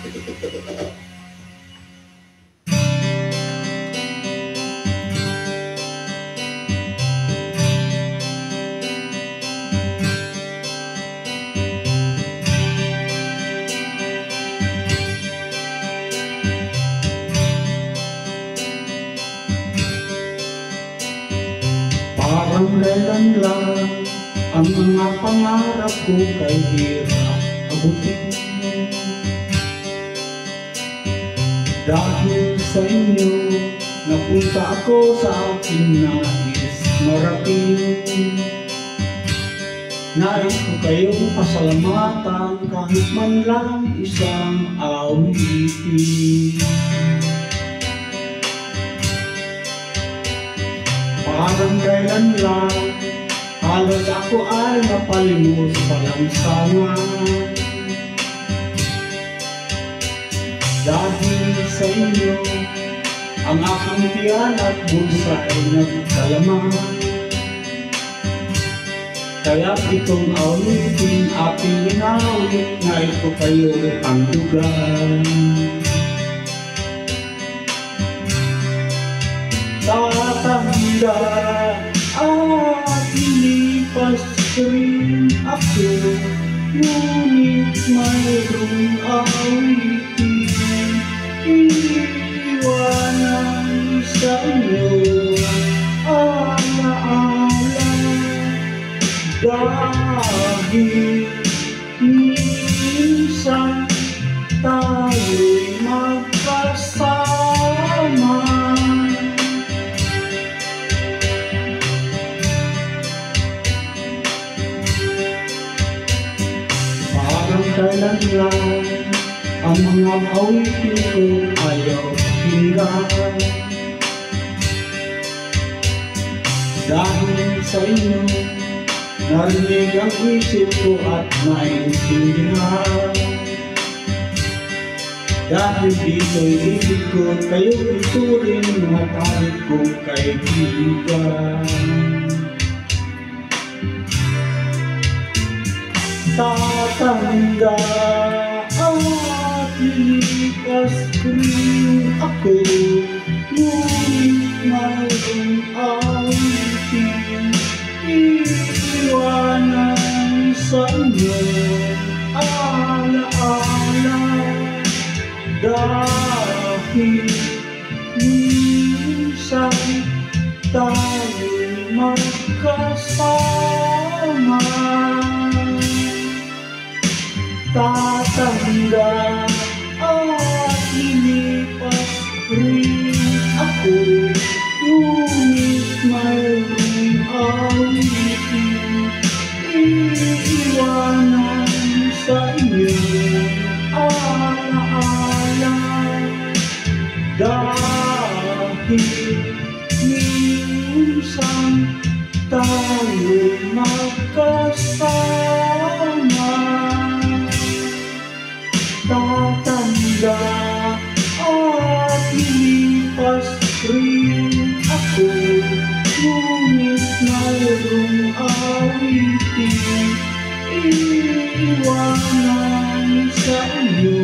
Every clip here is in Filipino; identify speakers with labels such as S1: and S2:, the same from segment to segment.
S1: Parang kailan lang ang mga pangarap ko kay hirap abutin. Dahil sa inyo, napunta ako sa aking nais marating. Nais ko kayong pasalamatan kahit man lang isang awitin. Parang kailan lang, halos ako ay napalimos sa lansangan. Dahil sa inyo, ang aking tiyan at bulsa ay nagkalaman. Kaya itong awitin aking inawit, nais ko kayo hangdugan. Tatanda at ilipas rin ako, ngunit mayroong awitin iiwanan sa inyo. Alaala, dahil minsan tayo'y magkasama. Kailan lang ang mga awitin ko ayaw pakinggan. Dahil sa inyo, narinig ang isip ko at maintindihan. Dahil dito'y ibig ko, kayo ituring mga tarik kong kaibigan. Tatanda at lilipas rin ako, ngunit mayroong awitin iiwanan sa inyo. Alaala, dahil minsan tayo'y magkasama. Tatanda at lilipas rin ako, ngunit mayroong awitin iiwanan sa inyo. Alaala, dahil minsan tayo'y magkasama. Tatanda at lilipas rin ako, ngunit mayroong awitin iiwanan sa inyo.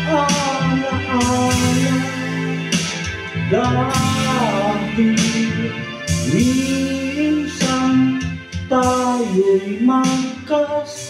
S1: Alaala, dahil minsan tayo'y magkasama.